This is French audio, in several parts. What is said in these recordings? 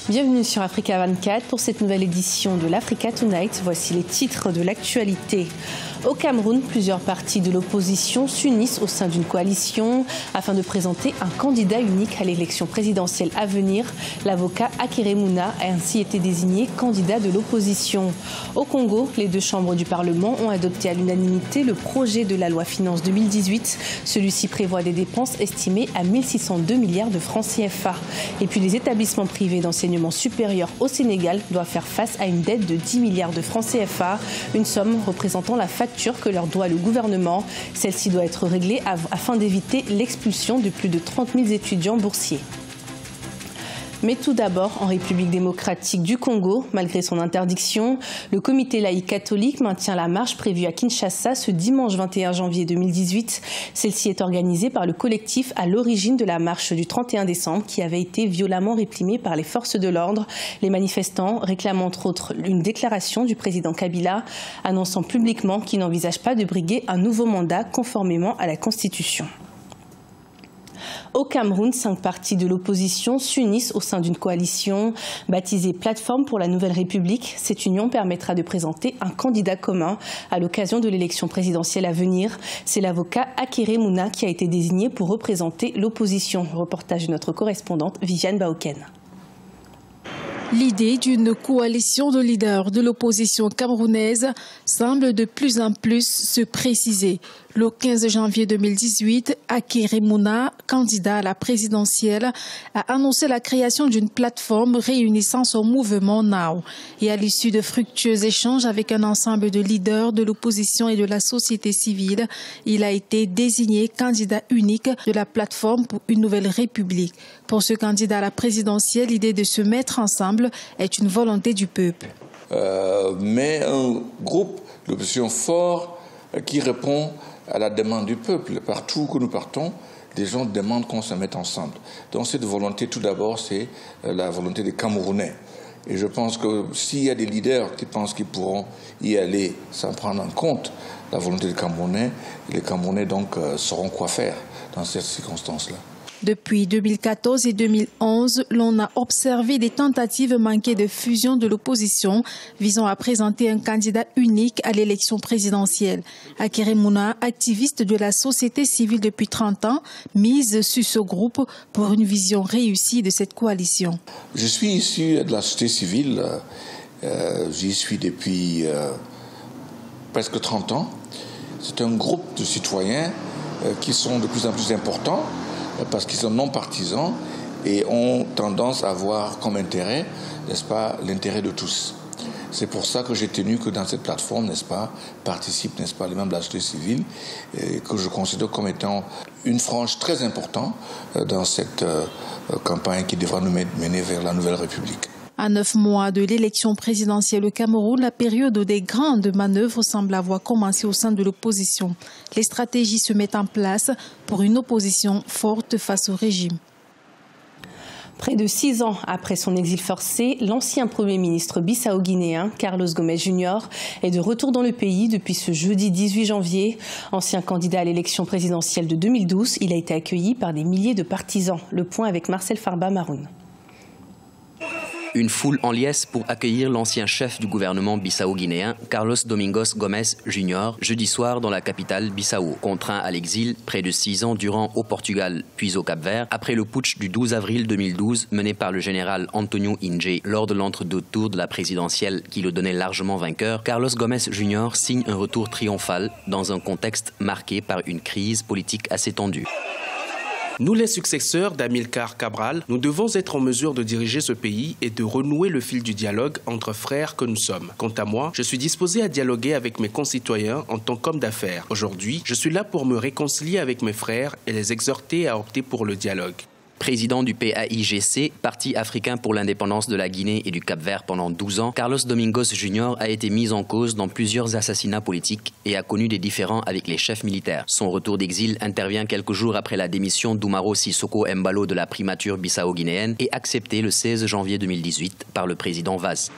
Bienvenue sur Africa 24 pour cette nouvelle édition de l'Africa Tonight. Voici les titres de l'actualité. Au Cameroun, plusieurs partis de l'opposition s'unissent au sein d'une coalition afin de présenter un candidat unique à l'élection présidentielle à venir. L'avocat Akere Mouna a ainsi été désigné candidat de l'opposition. Au Congo, les deux chambres du Parlement ont adopté à l'unanimité le projet de la loi Finances 2018. Celui-ci prévoit des dépenses estimées à 1602 milliards de francs CFA. Et puis les établissements privés d'enseignement supérieur au Sénégal doivent faire face à une dette de 10 milliards de francs CFA, une somme représentant la facture que leur doit le gouvernement. Celle-ci doit être réglée afin d'éviter l'expulsion de plus de 30 000 étudiants boursiers. Mais tout d'abord, en République démocratique du Congo, malgré son interdiction, le comité laïque catholique maintient la marche prévue à Kinshasa ce dimanche 21 janvier 2018. Celle-ci est organisée par le collectif à l'origine de la marche du 31 décembre qui avait été violemment réprimée par les forces de l'ordre. Les manifestants réclament entre autres une déclaration du président Kabila annonçant publiquement qu'il n'envisage pas de briguer un nouveau mandat conformément à la Constitution. Au Cameroun, 5 partis de l'opposition s'unissent au sein d'une coalition baptisée Plateforme pour la Nouvelle République. Cette union permettra de présenter un candidat commun à l'occasion de l'élection présidentielle à venir. C'est l'avocat Akere Mouna qui a été désigné pour représenter l'opposition. Reportage de notre correspondante Viviane Baoken. L'idée d'une coalition de leaders de l'opposition camerounaise semble de plus en plus se préciser. Le 15 janvier 2018, Akere Mouna, candidat à la présidentielle, a annoncé la création d'une plateforme réunissant son mouvement Now. Et à l'issue de fructueux échanges avec un ensemble de leaders de l'opposition et de la société civile, il a été désigné candidat unique de la plateforme pour une nouvelle république. Pour ce candidat à la présidentielle, l'idée de se mettre ensemble est une volonté du peuple. Mais un groupe d'opposition fort qui répond à la demande du peuple. Partout où nous partons, les gens demandent qu'on se mette ensemble. Donc cette volonté, tout d'abord, c'est la volonté des Camerounais. Et je pense que s'il y a des leaders qui pensent qu'ils pourront y aller sans prendre en compte la volonté des Camerounais, les Camerounais donc sauront quoi faire dans cette circonstance-là. Depuis 2014 et 2011, l'on a observé des tentatives manquées de fusion de l'opposition visant à présenter un candidat unique à l'élection présidentielle. Akere Mouna, activiste de la société civile depuis 30 ans, mise sur ce groupe pour une vision réussie de cette coalition. Je suis issu de la société civile, j'y suis depuis presque 30 ans. C'est un groupe de citoyens qui sont de plus en plus importants, parce qu'ils sont non partisans et ont tendance à avoir comme intérêt, n'est-ce pas, l'intérêt de tous. C'est pour ça que j'ai tenu que dans cette plateforme, n'est-ce pas, participent, n'est-ce pas, les membres de la société civile, et que je considère comme étant une frange très importante dans cette campagne qui devra nous mener vers la Nouvelle République. À 9 mois de l'élection présidentielle au Cameroun, la période des grandes manœuvres semble avoir commencé au sein de l'opposition. Les stratégies se mettent en place pour une opposition forte face au régime. Près de 6 ans après son exil forcé, l'ancien Premier ministre bissau-guinéen, Carlos Gomes Jr., est de retour dans le pays depuis ce jeudi 18 janvier. Ancien candidat à l'élection présidentielle de 2012, il a été accueilli par des milliers de partisans. Le point avec Marcel Farba-Maroun. Une foule en liesse pour accueillir l'ancien chef du gouvernement bissau-guinéen, Carlos Domingos Gomes Jr., jeudi soir dans la capitale Bissau. Contraint à l'exil près de 6 ans durant au Portugal puis au Cap-Vert, après le putsch du 12 avril 2012 mené par le général Antonio Inge lors de l'entre-deux tours de la présidentielle qui le donnait largement vainqueur, Carlos Gomes Jr. signe un retour triomphal dans un contexte marqué par une crise politique assez tendue. Nous, les successeurs d'Amilcar Cabral, nous devons être en mesure de diriger ce pays et de renouer le fil du dialogue entre frères que nous sommes. Quant à moi, je suis disposé à dialoguer avec mes concitoyens en tant qu'homme d'affaires. Aujourd'hui, je suis là pour me réconcilier avec mes frères et les exhorter à opter pour le dialogue. Président du PAIGC, Parti africain pour l'indépendance de la Guinée et du Cap-Vert pendant 12 ans, Carlos Domingos Jr. a été mis en cause dans plusieurs assassinats politiques et a connu des différends avec les chefs militaires. Son retour d'exil intervient quelques jours après la démission d'Oumaro Sissoko Embalo de la primature bissau-guinéenne et acceptée le 16 janvier 2018 par le président Vaz.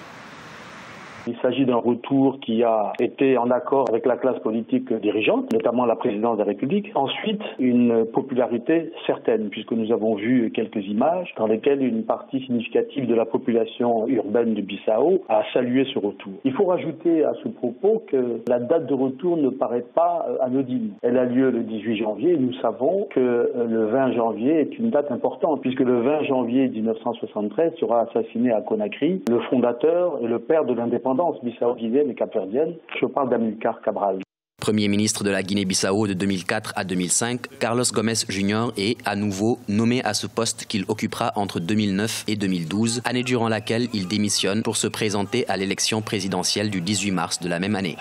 Il s'agit d'un retour qui a été en accord avec la classe politique dirigeante, notamment la présidence de la République. Ensuite, une popularité certaine, puisque nous avons vu quelques images dans lesquelles une partie significative de la population urbaine de Bissau a salué ce retour. Il faut rajouter à ce propos que la date de retour ne paraît pas anodine. Elle a lieu le 18 janvier et nous savons que le 20 janvier est une date importante, puisque le 20 janvier 1973 sera assassiné à Conakry le fondateur et le père de l'indépendance bissau-guinéenne et capverdienne. Je parle d'Amilcar Cabral. Premier ministre de la Guinée-Bissau de 2004 à 2005, Carlos Gomes Jr. est à nouveau nommé à ce poste qu'il occupera entre 2009 et 2012, année durant laquelle il démissionne pour se présenter à l'élection présidentielle du 18 mars de la même année.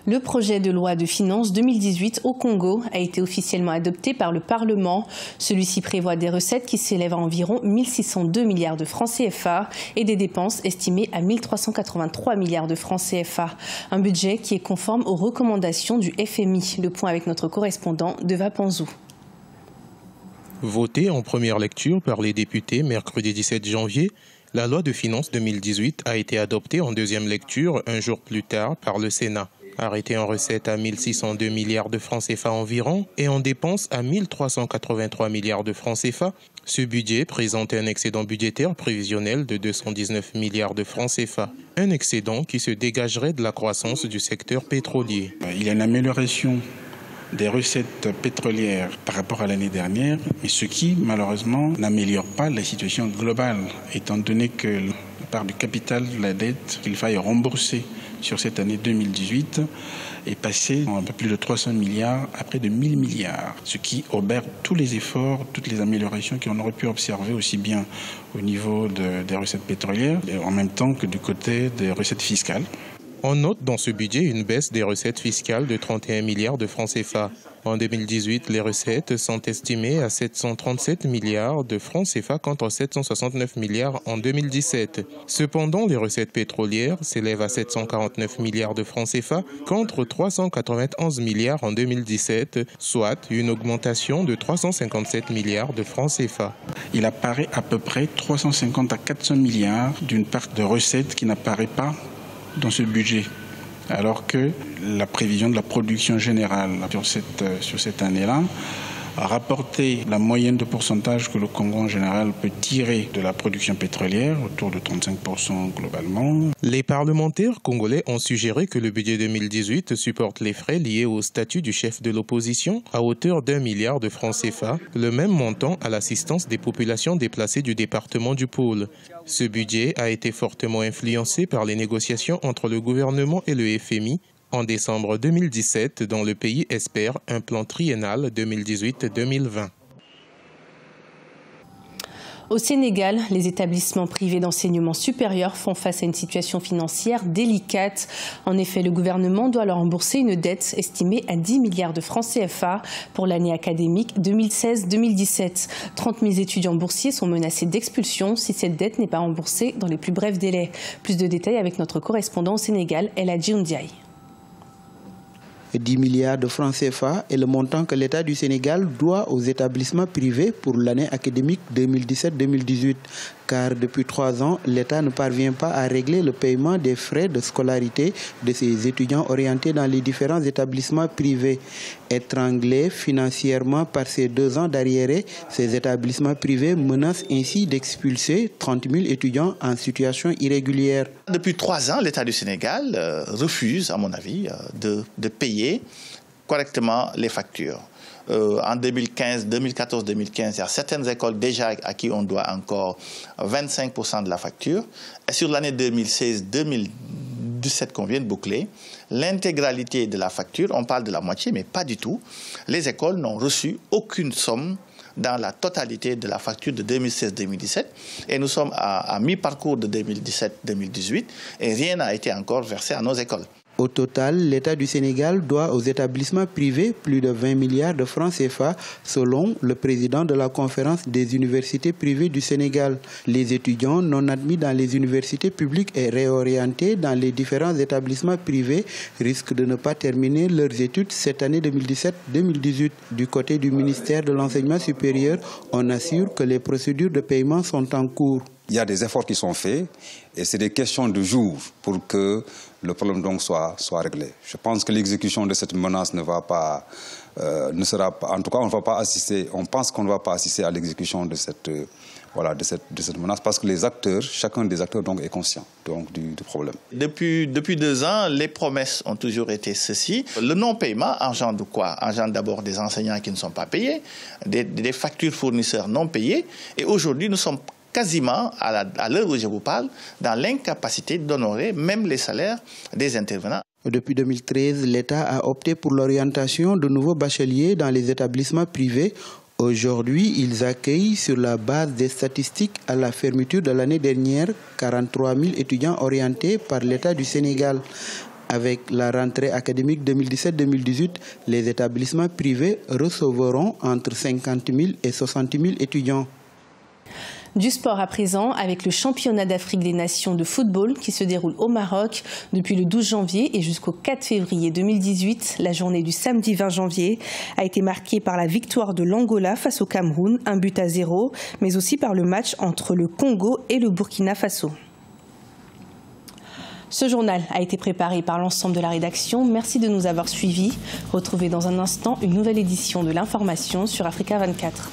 Le projet de loi de finances 2018 au Congo a été officiellement adopté par le Parlement. Celui-ci prévoit des recettes qui s'élèvent à environ 1602 milliards de francs CFA et des dépenses estimées à 1383 milliards de francs CFA. Un budget qui est conforme aux recommandations du FMI. Le point avec notre correspondant Deva Panzou. Votée en première lecture par les députés mercredi 17 janvier, la loi de finances 2018 a été adoptée en deuxième lecture un jour plus tard par le Sénat. Arrêté en recettes à 1602 milliards de francs CFA environ et en dépenses à 1383 milliards de francs CFA, ce budget présente un excédent budgétaire prévisionnel de 219 milliards de francs CFA. Un excédent qui se dégagerait de la croissance du secteur pétrolier. Il y a une amélioration des recettes pétrolières par rapport à l'année dernière, mais ce qui, malheureusement, n'améliore pas la situation globale, étant donné que la part du capital de la dette qu'il faille rembourser sur cette année 2018 est passée en un peu plus de 300 milliards à près de 1000 milliards, ce qui obère tous les efforts, toutes les améliorations qu'on aurait pu observer aussi bien au niveau des recettes pétrolières, et en même temps que du côté des recettes fiscales. On note dans ce budget une baisse des recettes fiscales de 31 milliards de francs CFA. En 2018, les recettes sont estimées à 737 milliards de francs CFA contre 769 milliards en 2017. Cependant, les recettes pétrolières s'élèvent à 749 milliards de francs CFA contre 391 milliards en 2017, soit une augmentation de 357 milliards de francs CFA. Il apparaît à peu près 350 à 400 milliards d'une part de recettes qui n'apparaît pas dans ce budget, alors que la prévision de la production générale sur cette année-là a rapporté la moyenne de pourcentage que le Congo en général peut tirer de la production pétrolière, autour de 35% globalement. Les parlementaires congolais ont suggéré que le budget 2018 supporte les frais liés au statut du chef de l'opposition à hauteur d'1 milliard de francs CFA, le même montant à l'assistance des populations déplacées du département du Pôle. Ce budget a été fortement influencé par les négociations entre le gouvernement et le FMI, en décembre 2017, dont le pays espère un plan triennal 2018-2020. Au Sénégal, les établissements privés d'enseignement supérieur font face à une situation financière délicate. En effet, le gouvernement doit leur rembourser une dette estimée à 10 milliards de francs CFA pour l'année académique 2016-2017. 30 000 étudiants boursiers sont menacés d'expulsion si cette dette n'est pas remboursée dans les plus brefs délais. Plus de détails avec notre correspondant au Sénégal, Eladji Ndiaye. 10 milliards de francs CFA est le montant que l'État du Sénégal doit aux établissements privés pour l'année académique 2017-2018. Car depuis 3 ans, l'État ne parvient pas à régler le paiement des frais de scolarité de ses étudiants orientés dans les différents établissements privés. Étranglés financièrement par ces 2 ans d'arriérés, ces établissements privés menacent ainsi d'expulser 30 000 étudiants en situation irrégulière. Depuis 3 ans, l'État du Sénégal refuse, à mon avis, de payer correctement les factures. En 2014-2015, il y a certaines écoles déjà à qui on doit encore 25% de la facture. Et sur l'année 2016-2017 qu'on vient de boucler, l'intégralité de la facture, on parle de la moitié, mais pas du tout. Les écoles n'ont reçu aucune somme dans la totalité de la facture de 2016-2017. Et nous sommes à mi-parcours de 2017-2018 et rien n'a été encore versé à nos écoles. Au total, l'État du Sénégal doit aux établissements privés plus de 20 milliards de francs CFA, selon le président de la conférence des universités privées du Sénégal. Les étudiants non admis dans les universités publiques et réorientés dans les différents établissements privés risquent de ne pas terminer leurs études cette année 2017-2018. Du côté du ministère de l'Enseignement supérieur, on assure que les procédures de paiement sont en cours. Il y a des efforts qui sont faits et c'est des questions de jours pour que le problème donc soit réglé. Je pense que l'exécution de cette menace ne sera pas, en tout cas on ne va pas assister, on pense qu'on ne va pas assister à l'exécution de cette menace parce que les acteurs, chacun des acteurs donc est conscient donc, du problème. Depuis 2 ans, les promesses ont toujours été ceci. Le non-paiement engendre quoi? Engendre d'abord des enseignants qui ne sont pas payés, des factures fournisseurs non payées et aujourd'hui nous sommes quasiment, à l'heure où je vous parle, dans l'incapacité d'honorer même les salaires des intervenants. Depuis 2013, l'État a opté pour l'orientation de nouveaux bacheliers dans les établissements privés. Aujourd'hui, ils accueillent sur la base des statistiques à la fermeture de l'année dernière 43 000 étudiants orientés par l'État du Sénégal. Avec la rentrée académique 2017-2018, les établissements privés recevront entre 50 000 et 60 000 étudiants. Du sport à présent avec le championnat d'Afrique des Nations de football qui se déroule au Maroc depuis le 12 janvier et jusqu'au 4 février 2018. La journée du samedi 20 janvier a été marquée par la victoire de l'Angola face au Cameroun, 1-0, mais aussi par le match entre le Congo et le Burkina Faso. Ce journal a été préparé par l'ensemble de la rédaction. Merci de nous avoir suivis. Retrouvez dans un instant une nouvelle édition de l'information sur Africa 24.